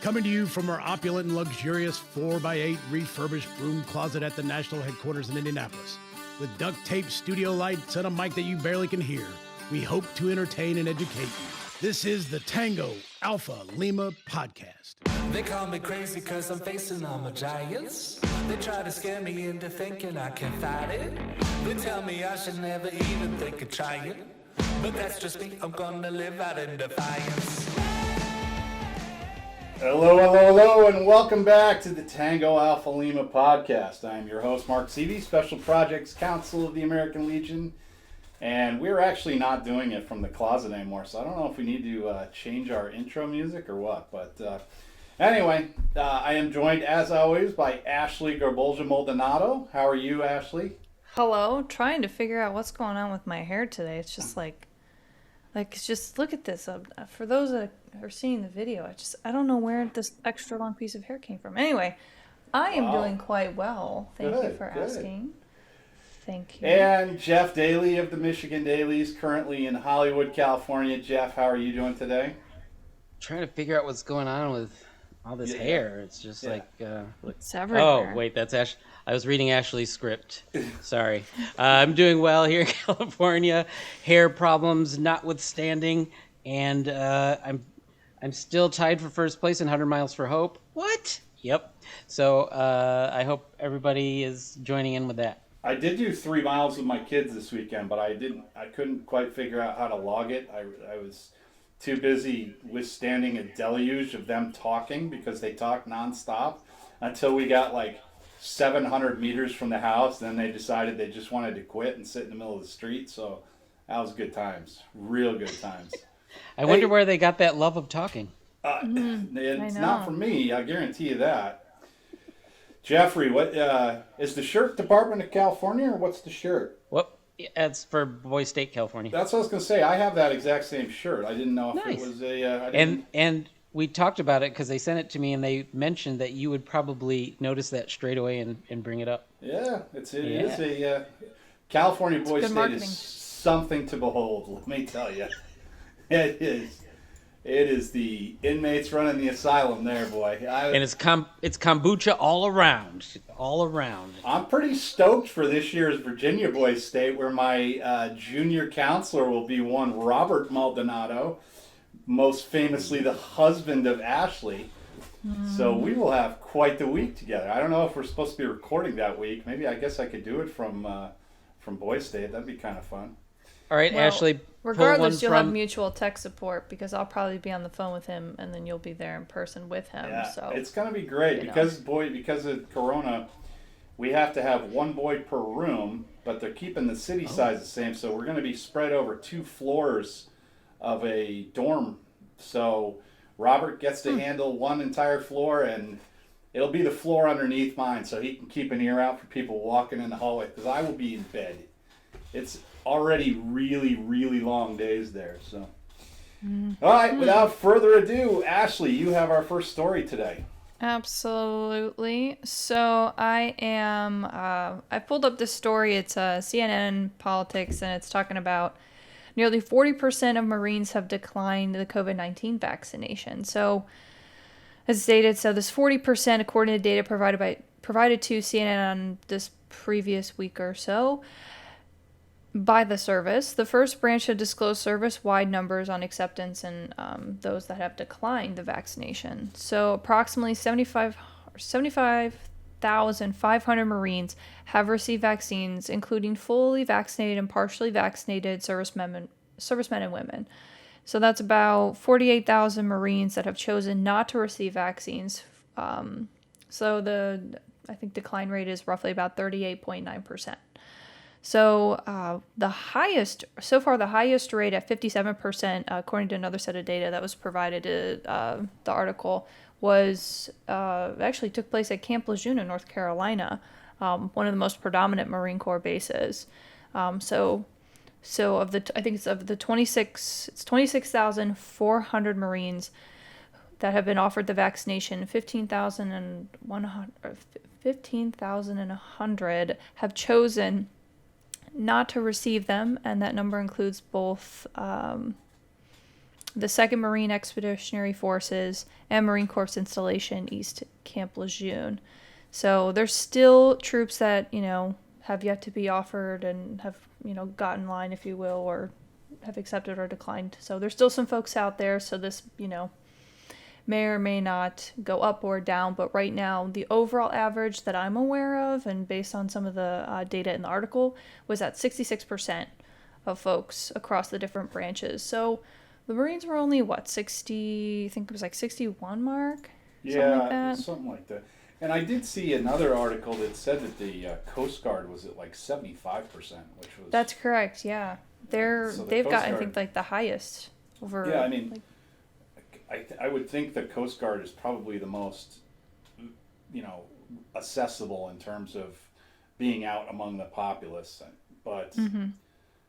Coming to you from our opulent and luxurious 4x8 refurbished room closet at the national headquarters in Indianapolis. With duct tape studio lights and a mic that you barely can hear, we hope to entertain and educate you. This is the Tango Alpha Lima podcast. They call me crazy cause I'm facing all my giants. They try to scare me into thinking I can fight it. They tell me I should never even think of trying. But that's just me, I'm gonna live out in defiance. Hello, and welcome back to the Tango Alpha Lima podcast. I'm your host, Mark Seavey, Special Projects Council of the American Legion, and we're actually not doing it from the closet anymore, so I don't know if we need to change our intro music or what, but anyway, I am joined, as always, by Ashley Garbolja-Maldonado. How are you, Ashley? Hello, trying to figure out what's going on with my hair today. It's just it's just, look at this. For those that are seeing the video, I don't know where this extra long piece of hair came from. Anyway, I am doing quite well. Thank you for asking. Thank you. And Jeff Daly of the Michigan Dailies, currently in Hollywood, California. Jeff, how are you doing today? Trying to figure out what's going on with all this hair. It's just It's everywhere. Oh, wait, that's Ash. I was reading Ashley's script. Sorry. I'm doing well here in California. Hair problems notwithstanding, and I'm still tied for first place in 100 Miles for Hope. What? Yep. So I hope everybody is joining in with that. I did do 3 miles with my kids this weekend, but I couldn't quite figure out how to log it. I was too busy withstanding a deluge of them talking because they talk nonstop until we got like 700 meters from the house. Then they decided they just wanted to quit and sit in the middle of the street. So that was good times, real good times. I wonder where they got that love of talking. It's not from me, I guarantee you that. Jeffrey, what is the shirt Department of California, or what's the shirt? What? It's for Boise State, California. That's what I was going to say. I have that exact same shirt. I didn't know if it was a... And we talked about it because they sent it to me and they mentioned that you would probably notice that straight away and bring it up. Yeah, it is a... California Boise State is something to behold, let me tell you. It is. It is the inmates running the asylum there, boy. And it's kombucha all around. All around. I'm pretty stoked for this year's Virginia Boys State, where my junior counselor will be one Robert Maldonado, most famously the husband of Ashley. So we will have quite the week together. I don't know if we're supposed to be recording that week. Maybe I guess I could do it from Boys State. That'd be kind of fun. All right, well, Ashley. Regardless, you'll have mutual tech support because I'll probably be on the phone with him, and then you'll be there in person with him. Yeah, so it's gonna be great because of Corona, we have to have one boy per room, but they're keeping the city size the same. So we're gonna be spread over 2 floors of a dorm. So Robert gets to handle one entire floor, and it'll be the floor underneath mine, so he can keep an ear out for people walking in the hallway because I will be in bed. It's already really, really long days there. So, all right, without further ado, Ashley, you have our first story today. Absolutely. So I pulled up this story. It's CNN Politics, and it's talking about nearly 40% of Marines have declined the COVID-19 vaccination. So, as stated, this 40%, according to data provided to CNN on this previous week or so, by the service. The first branch to disclose service-wide numbers on acceptance and those that have declined the vaccination. So approximately 75,500 Marines have received vaccines, including fully vaccinated and partially vaccinated servicemen and women. So that's about 48,000 Marines that have chosen not to receive vaccines. So I think decline rate is roughly about 38.9%. So the highest rate at 57%, according to another set of data that was provided to the article, was actually took place at Camp Lejeune, North Carolina, one of the most predominant Marine Corps bases. So of the 26,400 Marines that have been offered the vaccination, 15,100 have chosen not to receive them, and that number includes both the 2nd Marine Expeditionary Forces, and Marine Corps installation East Camp Lejeune. So there's still troops that, have yet to be offered and have, got in line, if you will, or have accepted or declined. So there's still some folks out there. So this, may or may not go up or down. But right now, the overall average that I'm aware of, and based on some of the data in the article, was at 66% of folks across the different branches. So the Marines were only, 60, I think it was like 61 mark? Something like that. And I did see another article that said that the Coast Guard was at like 75%, which was... That's correct, yeah. They've got, Guard, I think, like the highest over... Yeah, I mean, I would think the Coast Guard is probably the most, accessible in terms of being out among the populace. But,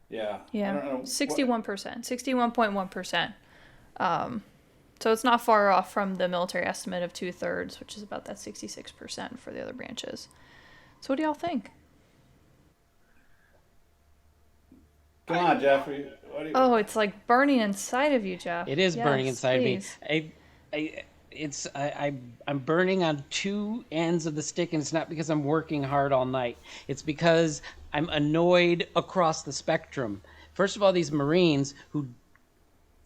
yeah. I don't know. 61%, 61.1%. So it's not far off from the military estimate of 2/3, which is about that 66% for the other branches. So what do y'all think? Come on, Jeffrey. Oh, it's like burning inside of you, Jeff. It is burning inside please. me. I'm burning on two ends of the stick, and it's not because I'm working hard all night. It's because I'm annoyed across the spectrum. First of all, these Marines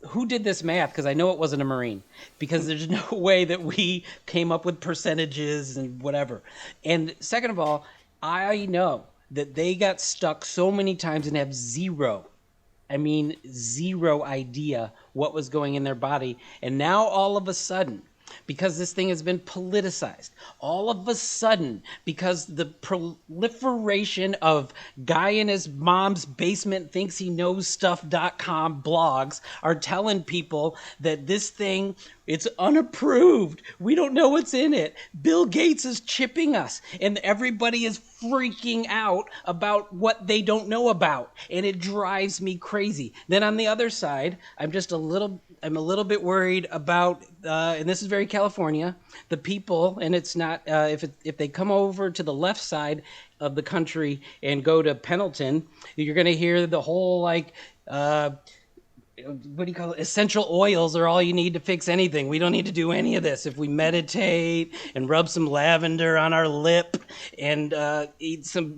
who did this math, because I know it wasn't a Marine, because there's no way that we came up with percentages and whatever. And second of all, I know that they got stuck so many times and have zero idea what was going in their body. And now all of a sudden, because this thing has been politicized, all of a sudden, because the proliferation of guy in his mom's basement thinks he knows stuff.com blogs are telling people that this thing, it's unapproved. We don't know what's in it. Bill Gates is chipping us, and everybody is freaking out about what they don't know about, and it drives me crazy. Then on the other side, I'm a little bit worried about, and this is very California, the people, and it's not, if they come over to the left side of the country and go to Pendleton, you're going to hear the whole, what do you call it? Essential oils are all you need to fix anything. We don't need to do any of this. If we meditate and rub some lavender on our lip and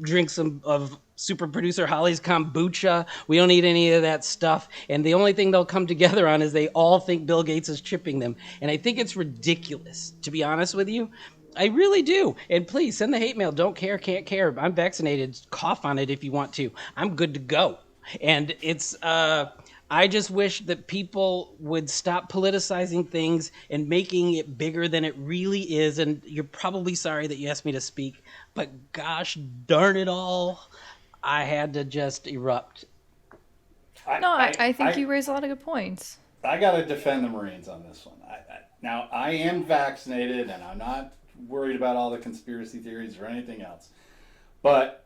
drink some of super producer Holly's kombucha, we don't need any of that stuff. And the only thing they'll come together on is they all think Bill Gates is chipping them. And I think it's ridiculous, to be honest with you. I really do. And please send the hate mail. Don't care, can't care. I'm vaccinated. Cough on it if you want to. I'm good to go. And it's... I just wish that people would stop politicizing things and making it bigger than it really is. And you're probably sorry that you asked me to speak, but gosh darn it all, I had to just erupt. I think you raise a lot of good points. I got to defend the Marines on this one. Now, I am vaccinated, and I'm not worried about all the conspiracy theories or anything else. But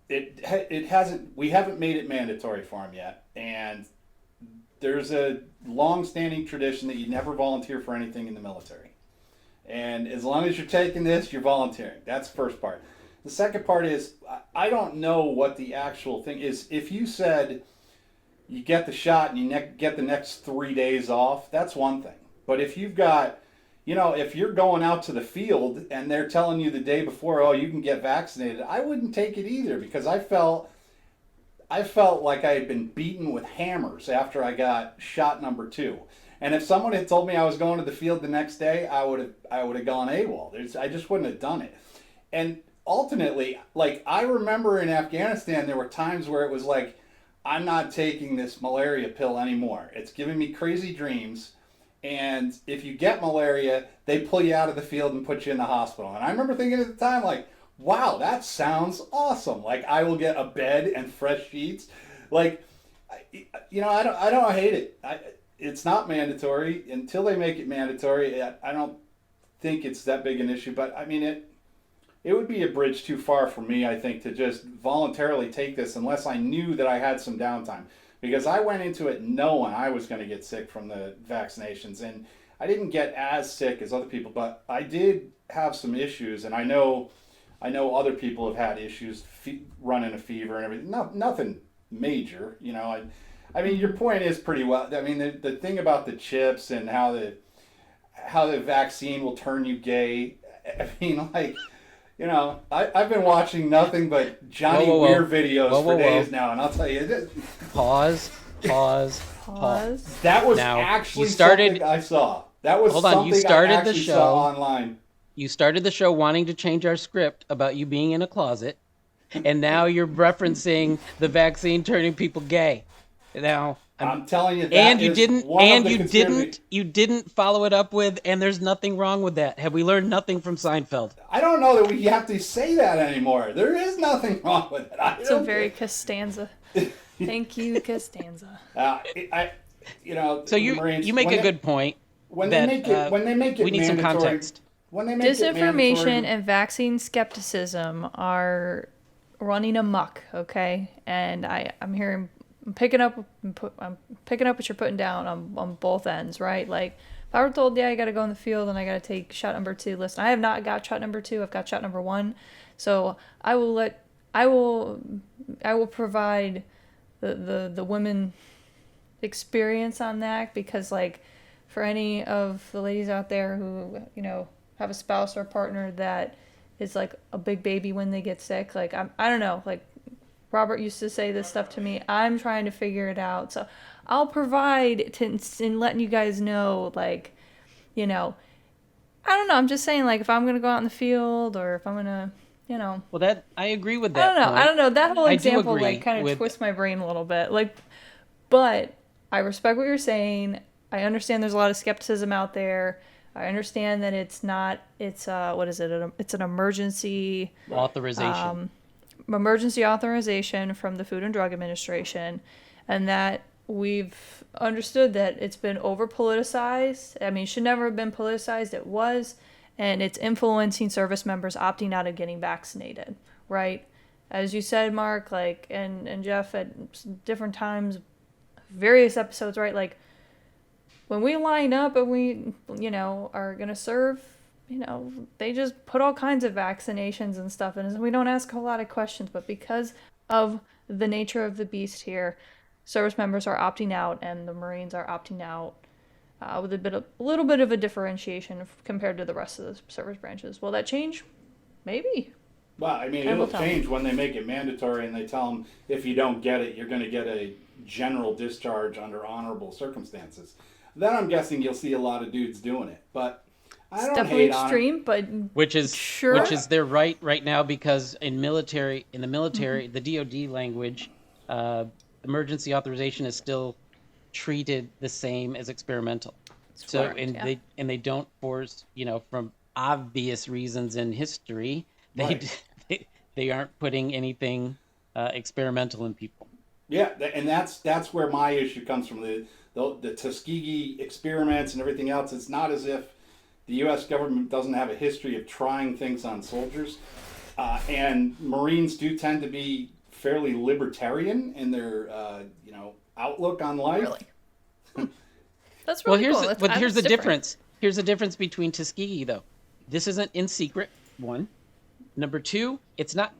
we haven't made it mandatory for them yet. And there's a long-standing tradition that you never volunteer for anything in the military. And as long as you're taking this, you're volunteering. That's the first part. The second part is, I don't know what the actual thing is. If you said you get the shot and you get the next 3 days off, that's one thing. But if you've got, if you're going out to the field and they're telling you the day before, oh, you can get vaccinated, I wouldn't take it either, because I felt like I had been beaten with hammers after I got shot number 2. And if someone had told me I was going to the field the next day, I would have gone AWOL. I just wouldn't have done it. And ultimately, I remember in Afghanistan, there were times where it was like, I'm not taking this malaria pill anymore. It's giving me crazy dreams. And if you get malaria, they pull you out of the field and put you in the hospital. And I remember thinking at the time, wow, that sounds awesome. I will get a bed and fresh sheets. I don't hate it. It's not mandatory. Until they make it mandatory, I don't think it's that big an issue. But, it would be a bridge too far for me, I think, to just voluntarily take this unless I knew that I had some downtime. Because I went into it knowing I was going to get sick from the vaccinations. And I didn't get as sick as other people, but I did have some issues. And I know other people have had issues running a fever and everything. Nothing major, I mean, your point is pretty well. I mean, the thing about the chips and how the vaccine will turn you gay. I mean, like, you know, I've been watching nothing but Johnny Weir videos for days now, and I'll tell you. Pause. That was Now, actually you started, something I saw. That was hold on, something you started I actually the show saw online. You started the show wanting to change our script about you being in a closet, and now you're referencing the vaccine turning people gay. Now I'm telling you, that and you is didn't, one and of the you didn't follow it up with, and there's nothing wrong with that. Have we learned nothing from Seinfeld? I don't know that we have to say that anymore. There is nothing wrong with it. It's a very Costanza. Thank you, Costanza. You know, So you Marines, make a good point. When that, they make it we need some mandatory, context. When they make it Disinformation mandatory, and vaccine skepticism are running amok, okay? And I'm picking up what you're putting down on both ends, right? Like, if I were told, yeah, I got to go in the field and I got to take shot number 2, listen, I have not got shot number 2, I've got shot number 1. So I will provide the women experience on that, because, like, for any of the ladies out there who, you know, have a spouse or a partner that is like a big baby when they get sick, like, I don't know, like, Robert used to say this stuff to me. I'm trying to figure it out. So I'll provide in letting you guys know, like, you know, I don't know. I'm just saying, like, if I'm going to go out in the field, or if I'm going to, you know. Well, that I agree with that. I don't know. That whole I do example, agree like, kind of with- twists my brain a little bit. Like, but I respect what you're saying. I understand there's a lot of skepticism out there. I understand that it's what is it? It's an emergency authorization. Emergency authorization from the Food and Drug Administration, and that we've understood that it's been over politicized. I mean, it should never have been politicized. It was, and it's influencing service members opting out of getting vaccinated, right? As you said, Mark, like, and Jeff, at different times, various episodes, right? Like, when we line up and we, you know, are going to serve, you know, they just put all kinds of vaccinations and stuff in, and we don't ask a whole lot of questions. But because of the nature of the beast here, service members are opting out, and the Marines are opting out with a little bit of a differentiation compared to the rest of the service branches. Will that change? Maybe. well, I mean, it'll change when they make it mandatory and they tell them, if you don't get it, you're going to get a general discharge under honorable circumstances. Then I'm guessing you'll see a lot of dudes doing it, but I don't Definitely hate on it. extreme, but which is sure. their right now, because in the military, the DoD language, emergency authorization is still treated the same as experimental. So correct, they don't force, you know, from obvious reasons in history, they aren't putting anything experimental in people. Yeah, and that's where my issue comes from. The Tuskegee experiments and everything else. It's not as if the U.S. government doesn't have a history of trying things on soldiers, and Marines do tend to be fairly libertarian in their outlook on life. Really? That's really cool. Here's the different. difference. Here's the difference between Tuskegee, though. This isn't in secret. 1. Number 2, it's not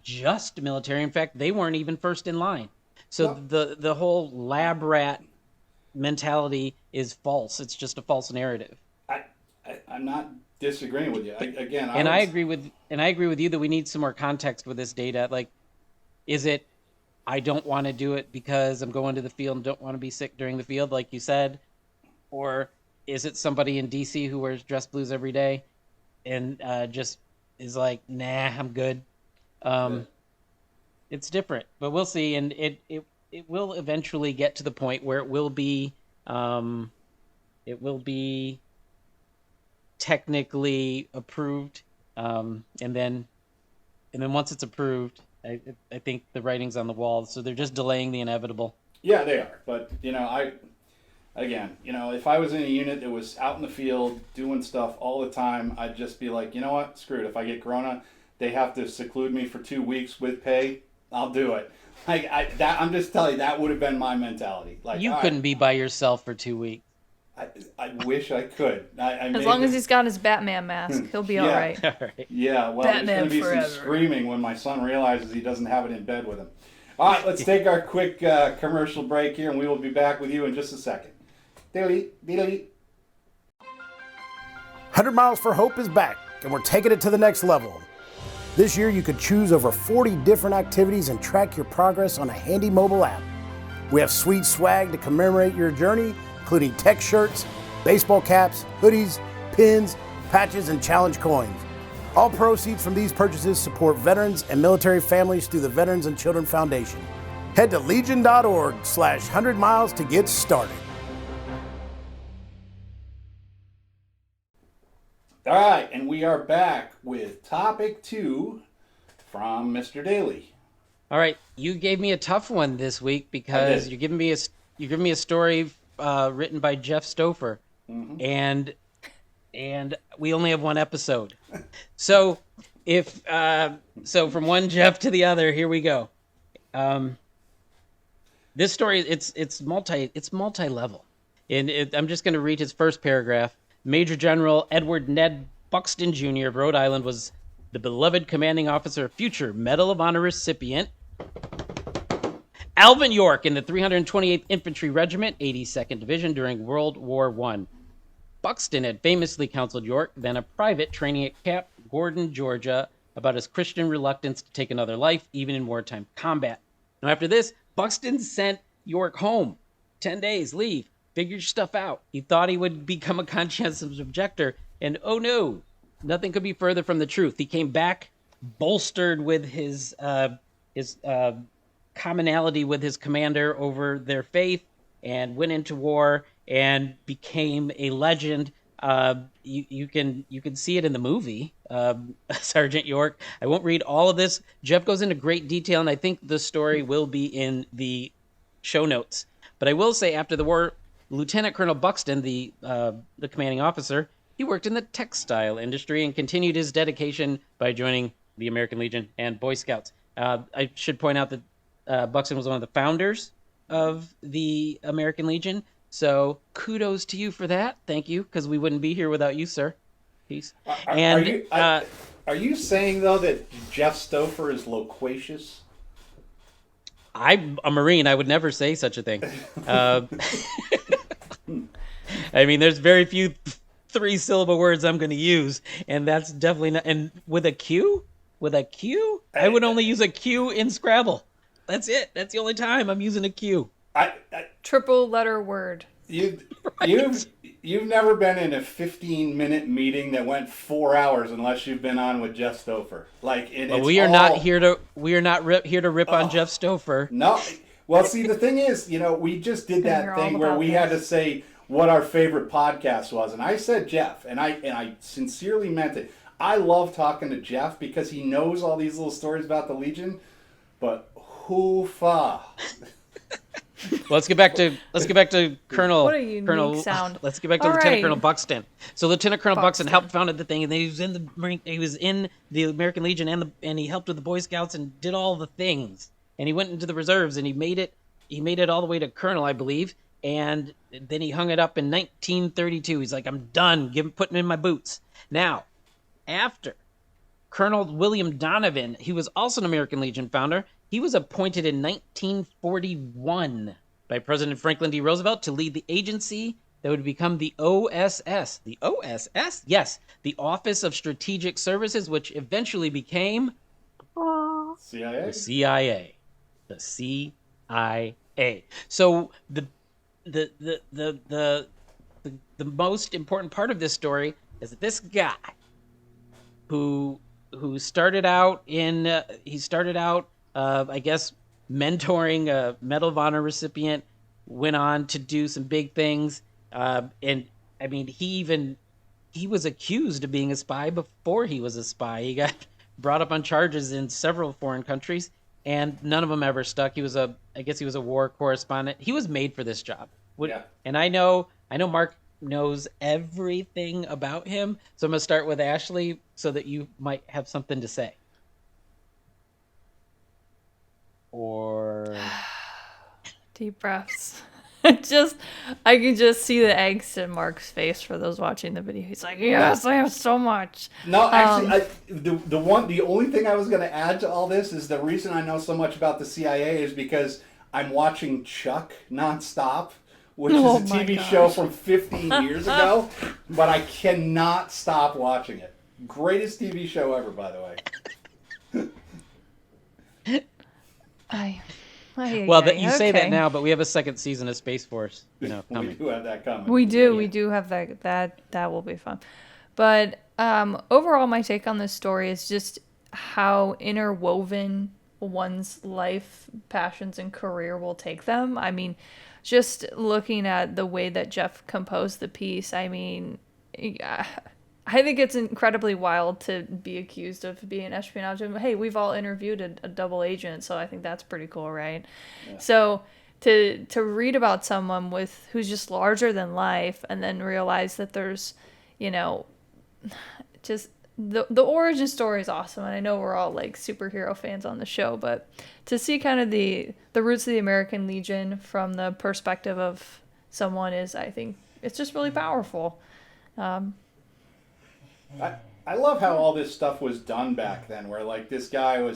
just military. In fact, they weren't even first in line. So the whole lab rat mentality is false. It's just a false narrative. I'm not disagreeing with you. I agree with you that we need some more context with this data. Like, is it, I don't want to do it because I'm going to the field and don't want to be sick during the field, like you said? Or is it somebody in DC who wears dress blues every day and just is like, nah, I'm good? It's different, but we'll see. And it will eventually get to the point where it will be technically approved. And then once it's approved, I think the writing's on the wall. So they're just delaying the inevitable. Yeah, they are. But, if I was in a unit that was out in the field doing stuff all the time, I'd just be like, you know what, screw it. If I get corona, they have to seclude me for 2 weeks with pay, I'll do it. I'm just telling you, that would have been my mentality. Like, you couldn't be by yourself for 2 weeks. I wish I could. As long as he's got his Batman mask, he'll be all right. Yeah, well, Batman there's going to be forever. some screaming when my son realizes he doesn't have it in bed with him. All right, let's take our quick commercial break here, and we will be back with you in just a second. Delete. 100 Miles for Hope is back, and we're taking it to the next level. This year, you could choose over 40 different activities and track your progress on a handy mobile app. We have sweet swag to commemorate your journey, including tech shirts, baseball caps, hoodies, pins, patches, and challenge coins. All proceeds from these purchases support veterans and military families through the Veterans and Children Foundation. Head to legion.org/100 miles to get started. All right, and we are back with topic 2 from Mr. Daly. All right, you gave me a tough one this week because you're giving me a story written by Jeff Stouffer, and we only have one episode. So so from one Jeff to the other, here we go. This story it's multi-level, and I'm just going to read his first paragraph. Major General Edward Ned Buxton Jr. of Rhode Island was the beloved commanding officer, future Medal of Honor recipient Alvin York in the 328th Infantry Regiment, 82nd Division during World War I. Buxton had famously counseled York, then a private, training at Camp Gordon, Georgia, about his Christian reluctance to take another life, even in wartime combat. Now, after this, Buxton sent York home. 10 days, leave. Figure your stuff out. He thought he would become a conscientious objector, and oh no, nothing could be further from the truth. He came back bolstered with his commonality with his commander over their faith, and went into war and became a legend. You can see it in the movie, Sergeant York. I won't read all of this. Jeff goes into great detail, and I think the story will be in the show notes. But I will say, after the war, Lieutenant Colonel Buxton, the commanding officer, he worked in the textile industry and continued his dedication by joining the American Legion and Boy Scouts. I should point out that Buxton was one of the founders of the American Legion. So kudos to you for that. Thank you, because we wouldn't be here without you, sir. Peace. Are you saying, though, that Jeff Stouffer is loquacious? I'm a Marine. I would never say such a thing. I mean, there's very few 3-syllable words I'm going to use, and that's definitely not. And with a Q, I would only use a Q in Scrabble. That's it. That's the only time I'm using a Q. Triple letter word. You've never been in a 15-minute meeting that went 4 hours unless you've been on with Jeff Stouffer. We are not here to rip on Jeff Stouffer. No. Well, see, the thing is, we just did that thing where we had to say what our favorite podcast was, and I said Jeff, and I sincerely meant it. I love talking to Jeff because he knows all these little stories about the Legion, but hoofa. Let's get back to Colonel. What a unique sound. Let's get back to Lieutenant Colonel Buxton. So Lieutenant Colonel Buxton helped founded the thing, and then he was in the American Legion and he helped with the Boy Scouts and did all the things. And he went into the reserves and he made it all the way to Colonel, I believe. And then he hung it up in 1932. He's like, I'm done putting in my boots. Now, after Colonel William Donovan, he was also an American Legion founder. He was appointed in 1941 by President Franklin D. Roosevelt to lead the agency that would become the OSS. The OSS? Yes, the Office of Strategic Services, which eventually became CIA. The CIA. The CIA. So the most important part of this story is that this guy who started out I guess mentoring a Medal of Honor recipient, went on to do some big things, and I mean he was accused of being a spy before he was a spy. He got brought up on charges in several foreign countries, and none of them ever stuck. He was a war correspondent. He was made for this job. Yeah. And I know Mark knows everything about him, so I'm gonna start with Ashley so that you might have something to say. Or Deep breaths. I can just see the angst in Mark's face for those watching the video. He's like, yes, I have so much. No, actually, the only thing I was going to add to all this is the reason I know so much about the CIA is because I'm watching Chuck nonstop, which is a TV show from 15 years ago, but I cannot stop watching it. Greatest TV show ever, by the way. You say that now, but we have a second season of Space Force. Coming. We do have that coming. We do have that. That will be fun. But overall, my take on this story is just how interwoven one's life, passions, and career will take them. I mean, just looking at the way that Jeff composed the piece, I mean, I think it's incredibly wild to be accused of being espionage. Hey, we've all interviewed a double agent, so I think that's pretty cool, right? Yeah. So to read about someone who's just larger than life, and then realize that there's, just the origin story is awesome, and I know we're all like superhero fans on the show, but to see kind of the roots of the American Legion from the perspective of someone is, I think, it's just really powerful. I love how all this stuff was done back then, where like this guy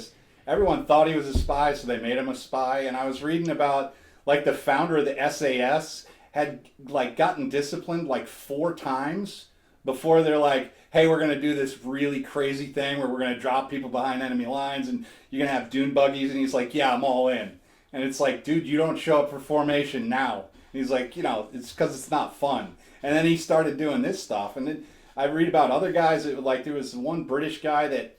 everyone thought he was a spy, so they made him a spy. And I was reading about like the founder of the SAS had like gotten disciplined like 4 times before they're like, hey, we're going to do this really crazy thing where we're going to drop people behind enemy lines and you're going to have dune buggies. And he's like, yeah, I'm all in. And it's like, dude, you don't show up for formation now. And he's like, it's because it's not fun. And then he started doing this stuff. And then I read about other guys that like there was one British guy that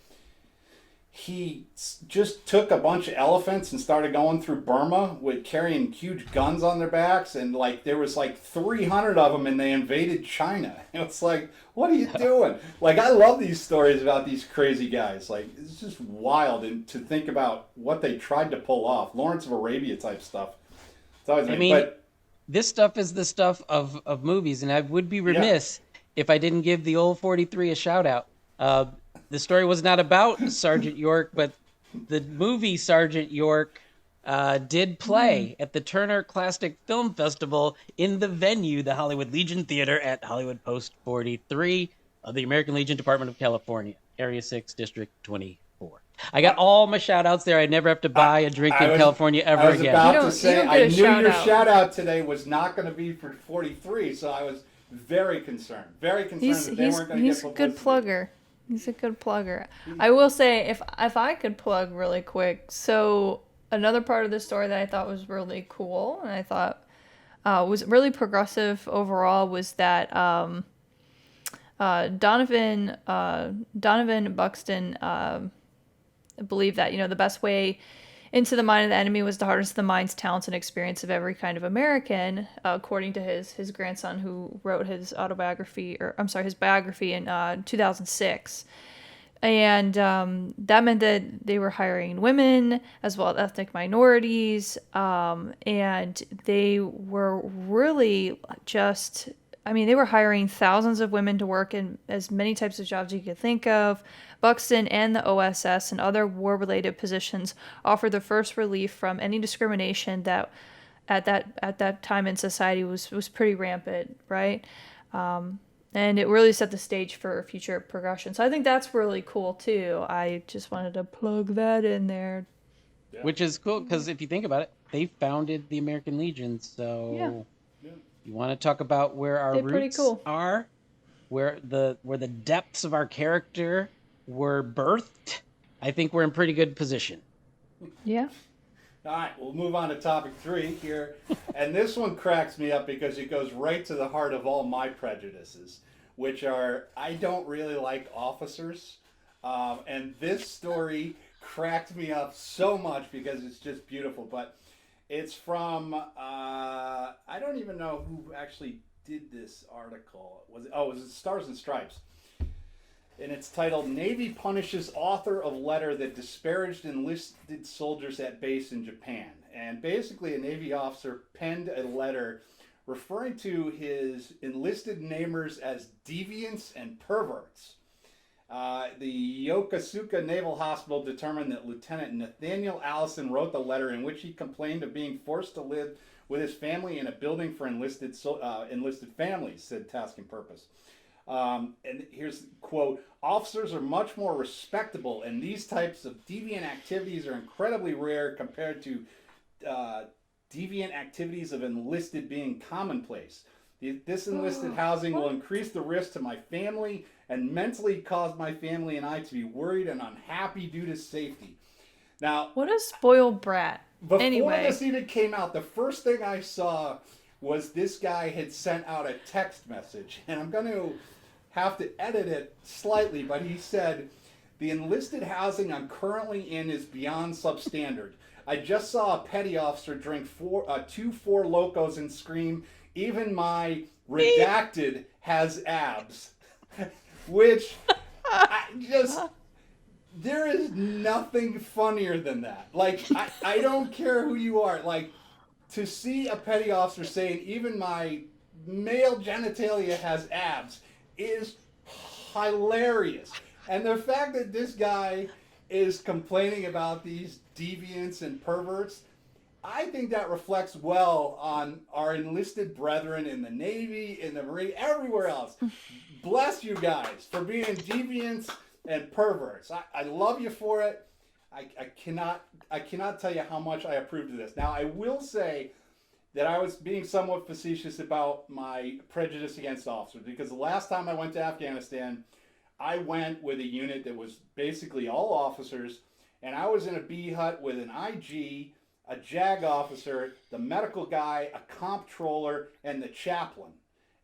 he just took a bunch of elephants and started going through Burma with carrying huge guns on their backs, and like there was like 300 of them, and they invaded China. And it's like, what are you doing? Like, I love these stories about these crazy guys. Like, it's just wild, and to think about what they tried to pull off, Lawrence of Arabia type stuff. It's always this stuff is the stuff of movies, and I would be remiss if I didn't give the old 43 a shout out. The story was not about Sergeant York, but the movie Sergeant York did play at the Turner Classic Film Festival in the venue, the Hollywood Legion Theater at Hollywood Post 43 of the American Legion Department of California, Area 6, District 24. I got all my shout outs there. I never have to buy a drink in California ever again. I was about to say, I knew your shout out today was not going to be for 43, so I was very concerned. Very concerned that they weren't going to get publicity. He's a good plugger. He's a good plugger. I will say, if I could plug really quick, so another part of the story that I thought was really cool, and I thought was really progressive overall, was that Donovan Buxton believed that the best way into the mind of the enemy was to harness the minds, talents, and experience of every kind of American, according to his grandson, who wrote his biography in 2006. And that meant that they were hiring women as well as ethnic minorities, and they were really they were hiring thousands of women to work in as many types of jobs you could think of. Buxton and the OSS and other war-related positions offered the first relief from any discrimination that at that time in society was pretty rampant, right? And it really set the stage for future progression. So I think that's really cool too. I just wanted to plug that in there. Yeah. Which is cool because if you think about it, they founded the American Legion. So you want to talk about where our roots are, where the depths of our character were birthed, I think we're in pretty good position. Yeah. All right, we'll move on to topic 3 here. And this one cracks me up because it goes right to the heart of all my prejudices, which are, I don't really like officers. And this story cracked me up so much because it's just beautiful. But it's from, I don't even know who actually did this article. Was it Stars and Stripes? And it's titled, Navy Punishes Author of Letter That Disparaged Enlisted Soldiers at Base in Japan. And basically a Navy officer penned a letter referring to his enlisted namers as deviants and perverts. The Yokosuka Naval Hospital determined that Lieutenant Nathaniel Allison wrote the letter in which he complained of being forced to live with his family in a building for enlisted families, said Task and Purpose. And here's the quote: officers are much more respectable, and these types of deviant activities are incredibly rare compared to deviant activities of enlisted being commonplace. This enlisted housing will increase the risk to my family and mentally cause my family and I to be worried and unhappy due to safety. Now, what a spoiled brat. Before this even came out, the first thing I saw was this guy had sent out a text message, and I'm going to have to edit it slightly, but he said, the enlisted housing I'm currently in is beyond substandard. I just saw a petty officer drink 2 Four Locos and scream, even my redacted has abs. Which, there is nothing funnier than that. Like, I don't care who you are. Like, to see a petty officer saying, even my male genitalia has abs, is hilarious. And the fact that this guy is complaining about these deviants and perverts, I think that reflects well on our enlisted brethren in the Navy, in the Marine, everywhere else. Bless you guys for being deviants and perverts. I love you for it. I cannot tell you how much I approve of this. Now, I will say that I was being somewhat facetious about my prejudice against officers, because the last time I went to Afghanistan, I went with a unit that was basically all officers, and I was in a B hut with an IG, a JAG officer, the medical guy, a comptroller, and the chaplain.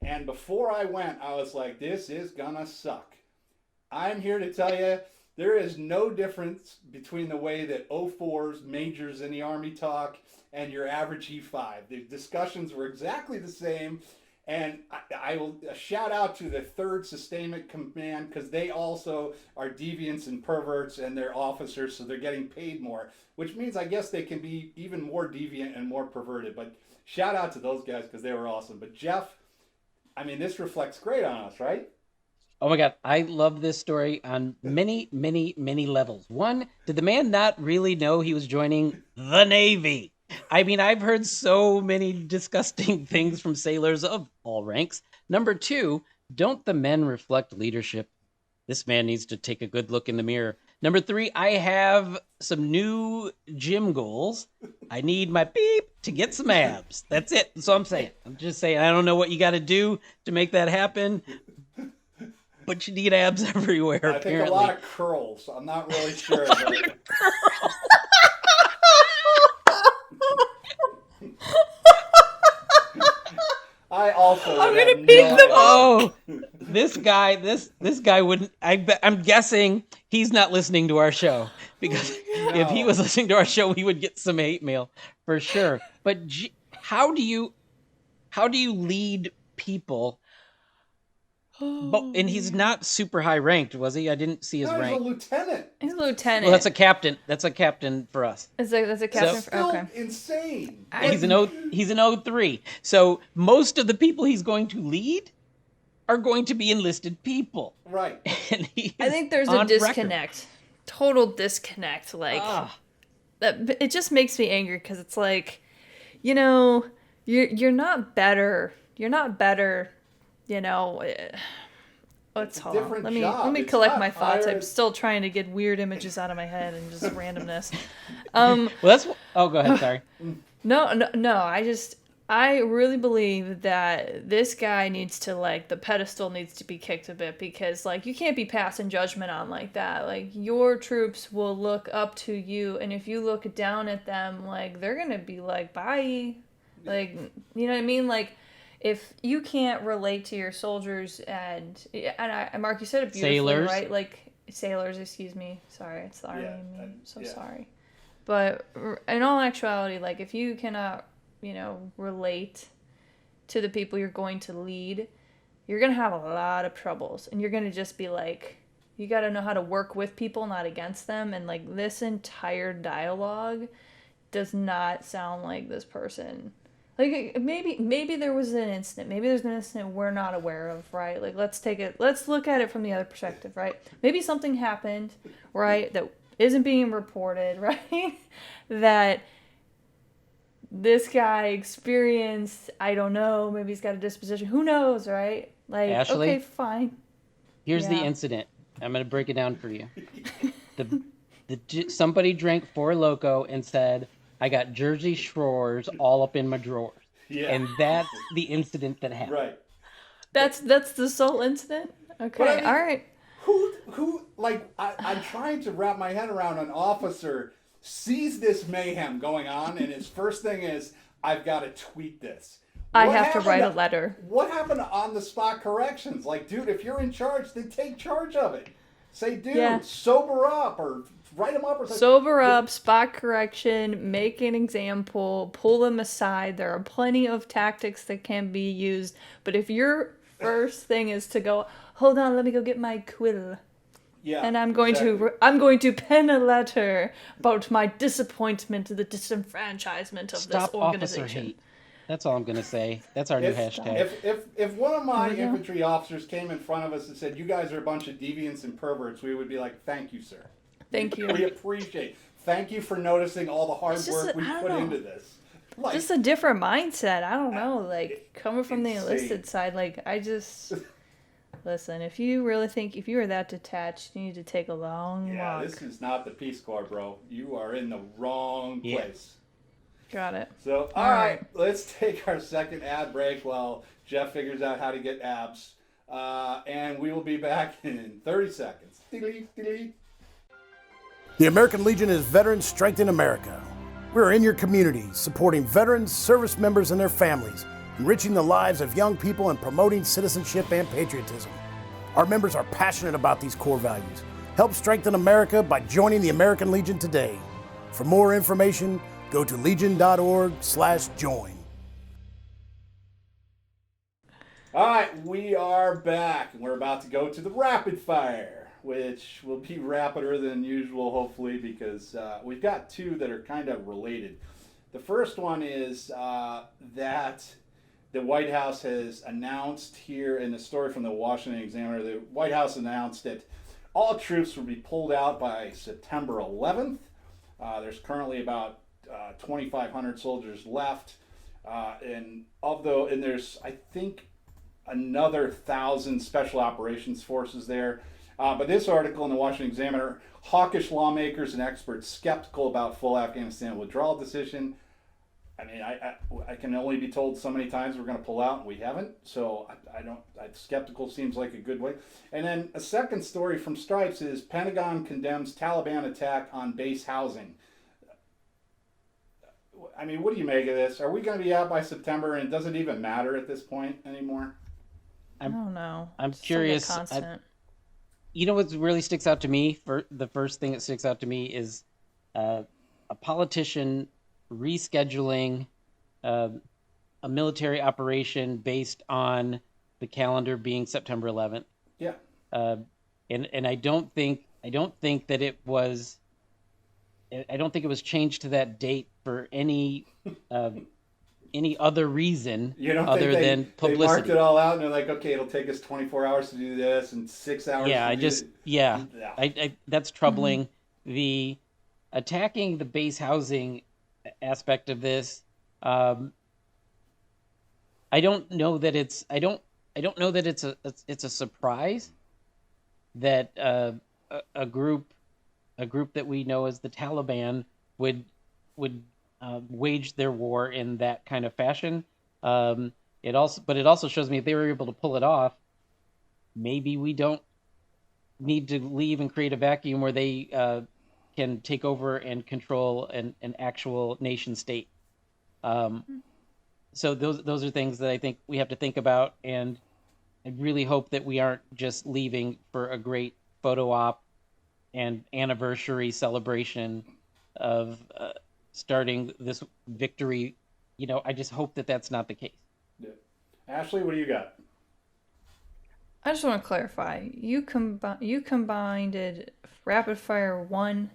And before I went, I was like, this is gonna suck. I'm here to tell you, there is no difference between the way that 04s, majors in the Army talk, and your average E5. The discussions were exactly the same. And I will shout out to the 3rd Sustainment Command, because they also are deviants and perverts, and they're officers, so they're getting paid more, which means I guess they can be even more deviant and more perverted. But shout out to those guys, because they were awesome. But Jeff, I mean, this reflects great on us, right? Oh my God, I love this story on many, many, many levels. One, did the man not really know he was joining the Navy? I mean, I've heard so many disgusting things from sailors of all ranks. Number 2, don't the men reflect leadership? This man needs to take a good look in the mirror. Number 3, I have some new gym goals. I need my beep to get some abs. That's it. That's all I'm saying. I'm just saying, I don't know what you got to do to make that happen, but you need abs everywhere, I apparently. think a lot of curls. I'm not really sure. But... I also. I'm gonna beat them up. Oh, this guy wouldn't. I'm guessing he's not listening to our show, because if he was listening to our show, he would get some hate mail for sure. But how do you lead people? And he's not super high ranked, was he? I didn't see his rank. He's a lieutenant. He's a lieutenant. Well, that's a captain. That's a captain for us. That's a captain. Still Okay. insane. He's an 03. So most of the people he's going to lead are going to be enlisted people. Right. And I think there's a disconnect. Total disconnect. Like that. It just makes me angry, because it's like, you're not better. You're not better. Let's hold on. Let me collect my thoughts. I'm still trying to get weird images out of my head and just randomness. Well, that's. Oh, go ahead. Sorry. No. I really believe that this guy needs to, like, the pedestal needs to be kicked a bit, because, like, you can't be passing judgment on like that. Like, your troops will look up to you, and if you look down at them, like, they're gonna be like, bye. Like, you know what I mean? Like, if you can't relate to your soldiers, and Mark, you said it beautifully, sailors, right? Like, sailors, excuse me. Sorry, it's the Army. I'm so sorry. But in all actuality, like, if you cannot, relate to the people you're going to lead, you're going to have a lot of troubles. And you're going to just be like, you got to know how to work with people, not against them. And, like, this entire dialogue does not sound like this person. Like, maybe there was an incident. Maybe there's an incident we're not aware of, right? Like, let's look at it from the other perspective, right? Maybe something happened, right, that isn't being reported, right? That this guy experienced, I don't know, maybe he's got a disposition. Who knows, right? Like, Ashley? okay, fine. Here's the Yeah. incident. I'm going to break it down for you. Somebody drank Four Loko and said, I got Jersey Shores all up in my drawers. Yeah. And that's the incident that happened. Right. That's the sole incident? Okay, But I mean, all right. Who, like, I'm trying to wrap my head around an officer sees this mayhem going on, and his first thing is, I've got to tweet this. I What have to happened write a letter. What happened to on the spot corrections? Like, dude, if you're in charge, then take charge of it. Say, dude, Yeah. sober up, or write them up, or something. Sober up, spot correction, make an example, pull them aside. There are plenty of tactics that can be used. But if your first thing is to go, hold on, let me go get my quill. Yeah, And I'm going exactly. I'm going to pen a letter about my disappointment, the disenfranchisement of Stop this organization. officer hate. That's all I'm going to say. That's our new hashtag. If one of my There we go. infantry officers came in front of us and said, "You guys are a bunch of deviants and perverts," we would be like, "Thank you, sir. Thank you. We appreciate. Thank you for noticing all the hard It's just work we I don't put know. into this." Like, Just a different mindset. I don't know. Like, coming from the Insane. enlisted side, like, I just... Listen, if you really think, if you are that detached, you need to take a long yeah, walk. this is not the Peace Corps, bro. You are in the wrong Yeah. place. Got it. So, all right, let's take our second ad break while Jeff figures out how to get abs. And we will be back in 30 seconds. Delete. The American Legion is Veterans Strengthen America. We're in your community, supporting veterans, service members, and their families, enriching the lives of young people and promoting citizenship and patriotism. Our members are passionate about these core values. Help strengthen America by joining the American Legion today. For more information, go to legion.org/join. All right, we are back, and we're about to go to the rapid fire, which will be rapider than usual, hopefully, because we've got two that are kind of related. The first one is that the White House has announced here in the story from the Washington Examiner, the White House announced that all troops will be pulled out by September 11th. There's currently about 2,500 soldiers left, and there's, I think, another 1,000 special operations forces there. But this article in the Washington Examiner, hawkish lawmakers and experts skeptical about full Afghanistan withdrawal decision. I mean, I can only be told so many times we're going to pull out, and we haven't. So skeptical seems like a good way. And then a second story from Stripes is Pentagon condemns Taliban attack on base housing. I mean, what do you make of this? Are we going to be out by September, and does it even matter at this point anymore? I don't know. I'm It's like a curious. constant. You know what really sticks out to me? The first thing that sticks out to me is a politician rescheduling a military operation based on the calendar being September 11th. Yeah. And I don't think that it was. I don't think it was changed to that date for any other reason You don't other think than they marked publicity. it all out and they're like, okay, it'll take us 24 hours to do this and 6 hours Yeah, to do this. Yeah. I that's troubling. The attacking the base housing aspect of this, I don't know that it's a surprise that a group that we know as the Taliban would wage their war in that kind of fashion. It also shows me if they were able to pull it off, maybe we don't need to leave and create a vacuum where they can take over and control an actual nation state. So those are things that I think we have to think about, and I really hope that we aren't just leaving for a great photo op and anniversary celebration of starting this victory. You know, I just hope that that's not the case. Yeah. Ashley, what do you got? I just want to clarify. You combined rapid fire 1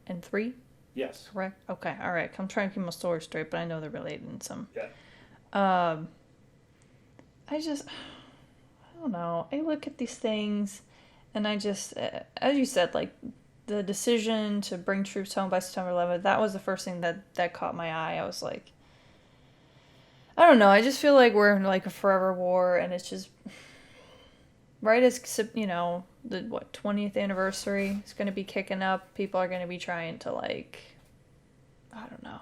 and 3, Yes. correct? Okay, all right. I'm trying to keep my story straight, but I know they're related in some. Yeah. I don't know. I look at these things, and I just, as you said, like the decision to bring troops home by September 11th. That was the first thing that caught my eye. I was like, I don't know. I just feel like we're in like a forever war, and it's just right as the 20th anniversary is going to be kicking up. People are going to be trying to like, I don't know.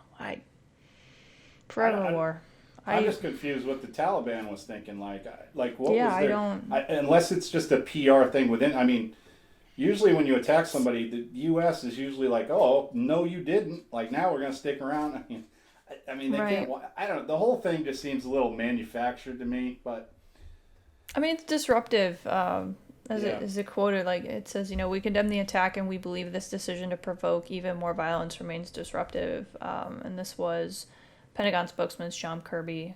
Forever war. I'm just confused what the Taliban was thinking. Like what Yeah, was I their? don't. Unless it's just a PR thing within. I mean, usually when you attack somebody, the U.S. is usually like, "Oh, no, you didn't." Like now we're gonna stick around. I mean, they Right. can't. I don't. The whole thing just seems a little manufactured to me. But I mean, it's disruptive. Yeah. As it quoted, like it says, we condemn the attack and we believe this decision to provoke even more violence remains disruptive. And this was Pentagon spokesman John Kirby,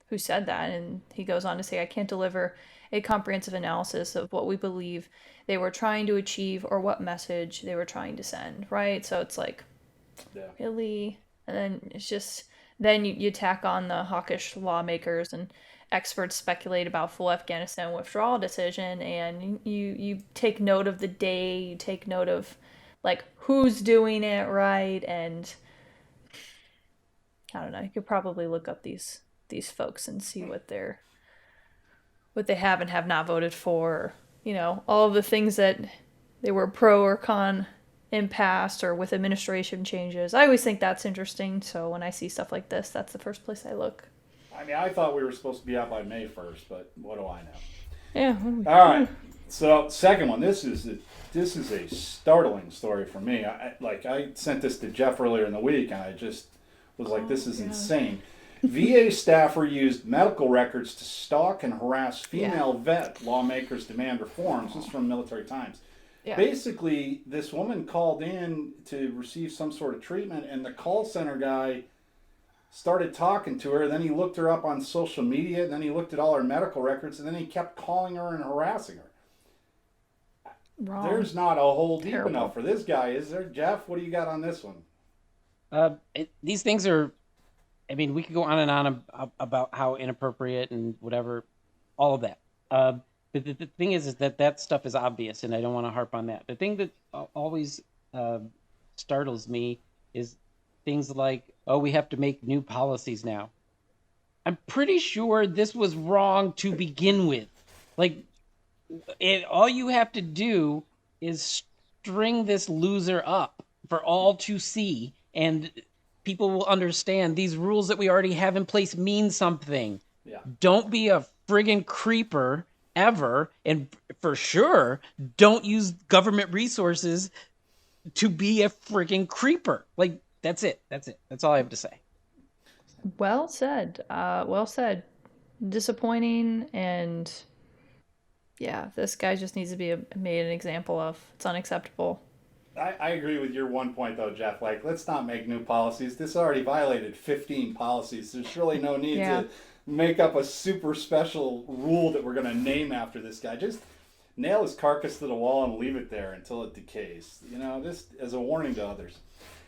who said that, and he goes on to say, "I can't deliver a comprehensive analysis of what we believe they were trying to achieve or what message they were trying to send." Right? So it's like, yeah. really, and then it's just then you tack on the hawkish lawmakers and experts speculate about full Afghanistan withdrawal decision, and you take note of the day, you take note of like who's doing it, right? And I don't know, you could probably look up these folks and see what they have and have not voted for, all of the things that they were pro or con in past or with administration changes. I always think that's interesting, so when I see stuff like this, that's the first place I look. I mean, I thought we were supposed to be out by May 1st, but what do I know? Yeah. All right. So, second one. This is a startling story for me. I sent this to Jeff earlier in the week, and I just was like, "This is insane." VA staffer used medical records to stalk and harass female vet. Lawmakers demand reforms. This is from Military Times. Yeah. Basically, this woman called in to receive some sort of treatment, and the call center guy started talking to her. Then he looked her up on social media, and then he looked at all her medical records, and then he kept calling her and harassing her. Wrong. There's not a hole deep Terrible. enough for this guy, is there? Jeff, what do you got on this one? These things are, I mean, we could go on and on about how inappropriate and whatever, all of that. But the thing is that stuff is obvious, and I don't want to harp on that. The thing that always startles me is things like, "Oh, we have to make new policies now." I'm pretty sure this was wrong to begin with. Like, all you have to do is string this loser up for all to see, and people will understand these rules that we already have in place mean something. Yeah. Don't be a friggin' creeper ever, and for sure, don't use government resources to be a friggin' creeper. Like, that's it. That's all I have to say. Well said. Well said. Disappointing, and yeah, this guy just needs to be made an example of. It's unacceptable. I agree with your one point, though, Jeff. Like, let's not make new policies. This already violated 15 policies. There's really no need Yeah. to make up a super special rule that we're going to name after this guy. Just nail his carcass to the wall and leave it there until it decays. This as a warning to others.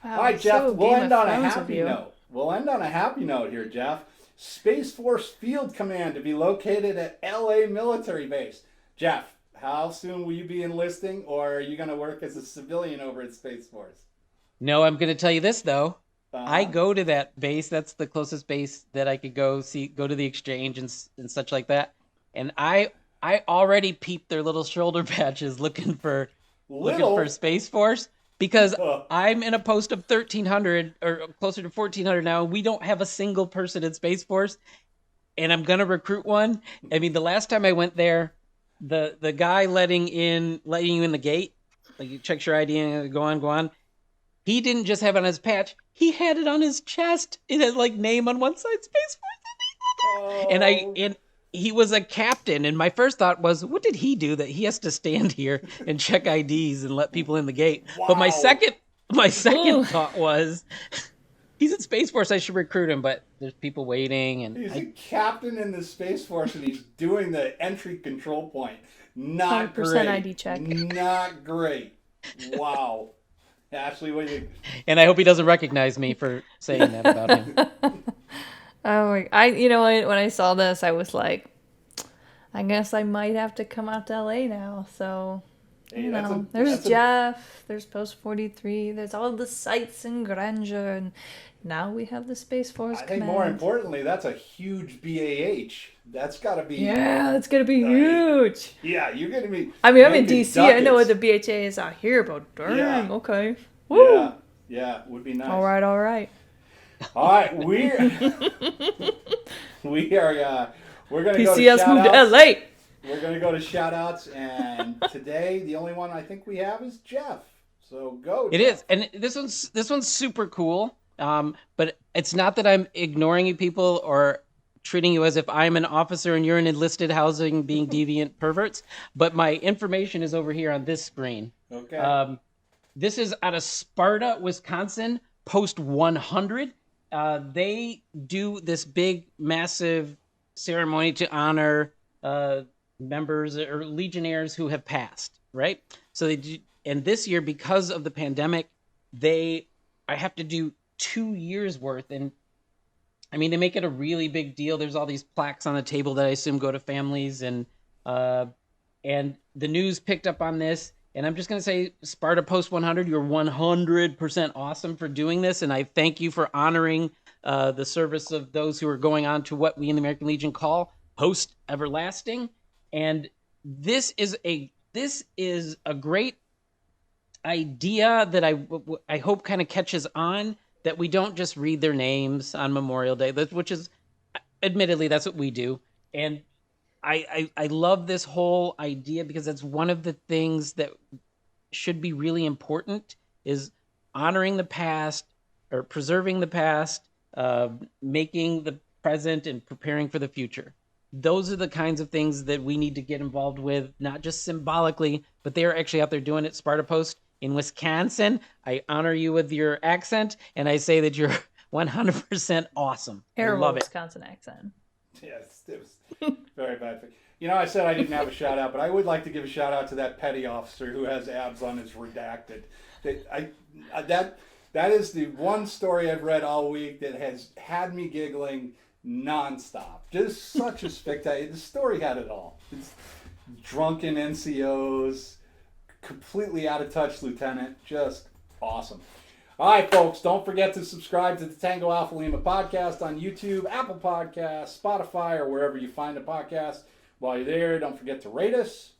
Wow, All right, Jeff, so we'll Game end of on a Thrones of happy you. note. We'll end on a happy note here, Jeff. Space Force Field Command to be located at LA Military Base. Jeff, how soon will you be enlisting, or are you going to work as a civilian over at Space Force? No, I'm going to tell you this, though. I Uh-huh. go to that base. That's the closest base that I could go to the exchange and such like that. And I already peeped their little shoulder patches looking for Space Force, because I'm in a post of 1,300 or closer to 1,400 now, and we don't have a single person in Space Force, and I'm gonna recruit one. I mean, the last time I went there, the guy letting you in the gate, like, you check your ID and go on. He didn't just have it on his patch; he had it on his chest. It had like name on one side, Space Force, and he was a captain, and my first thought was, what did he do that he has to stand here and check IDs and let people in the gate? But my second thought was, he's in Space Force, I should recruit him, but there's people waiting, and He's a captain in the Space Force, and he's doing the entry control point. Not 100% great. ID check. Not great. Wow. Ashley, what do you? and I hope he doesn't recognize me for saying that about him. Oh, when I saw this, I was like, I guess I might have to come out to LA now. So, Hey, You that's know, there's Jeff, there's Post 43, there's all the sights and grandeur, and now we have the Space Force I think Command. more importantly, that's a huge BAH. That's got to be. Yeah, it's gonna be huge. Yeah, you're gonna be. I mean, I'm in making DC. I know what ducats. the BHA is out here, but dang, Yeah. okay. Woo! Yeah, yeah, would be nice. All right, all right. All right, we are. We're gonna go to PCS moved to shout-outs. LA. We're gonna go to shout outs, and today the only one I think we have is Jeff. So go. It Jeff. is, and this one's super cool. But it's not that I'm ignoring you people or treating you as if I'm an officer and you're an enlisted housing being deviant perverts. But my information is over here on this screen. Okay. This is out of Sparta, Wisconsin, Post 100. They do this big, massive ceremony to honor members or legionnaires who have passed, right? So they do, and this year, because of the pandemic, I have to do 2 years worth. And I mean, they make it a really big deal. There's all these plaques on the table that I assume go to families, and the news picked up on this. And I'm just going to say, Sparta Post 100, you're 100% awesome for doing this. And I thank you for honoring the service of those who are going on to what we in the American Legion call post everlasting. And this is a great idea that I hope kind of catches on, that we don't just read their names on Memorial Day, which is, admittedly, that's what we do. And I love this whole idea because it's one of the things that should be really important, is honoring the past or preserving the past, making the present and preparing for the future. Those are the kinds of things that we need to get involved with, not just symbolically, but they are actually out there doing it. Sparta Post in Wisconsin, I honor you with your accent, and I say that you're 100% awesome. I Terrible love it. Wisconsin accent. Yes, it was very bad. You know, I said I didn't have a shout out, but I would like to give a shout out to that petty officer who has abs on his redacted. That is the one story I've read all week that has had me giggling nonstop. Just such a spectacular. The story had it all. It's drunken NCOs, completely out of touch lieutenant, just awesome. All right, folks, don't forget to subscribe to the Tango Alpha Lima podcast on YouTube, Apple Podcasts, Spotify, or wherever you find a podcast. While you're there, don't forget to rate us.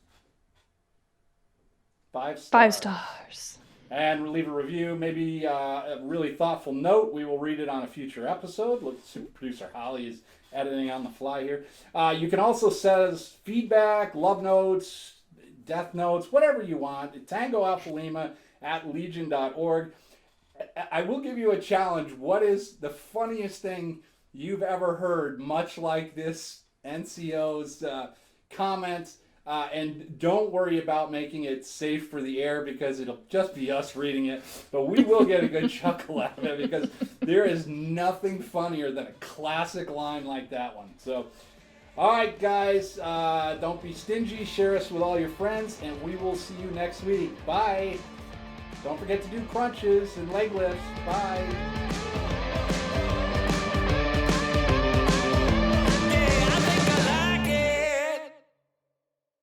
5 stars. 5 stars. And leave a review, maybe a really thoughtful note. We will read it on a future episode. Look, super producer Holly is editing on the fly here. You can also send us feedback, love notes, death notes, whatever you want. Tango Alpha Lima at legion.org. I will give you a challenge. What is the funniest thing you've ever heard, much like this NCO's comments? And don't worry about making it safe for the air, because it'll just be us reading it. But we will get a good chuckle out of it, because there is nothing funnier than a classic line like that one. So, all right, guys, don't be stingy. Share us with all your friends, and we will see you next week. Bye. Don't forget to do crunches and leg lifts. Bye.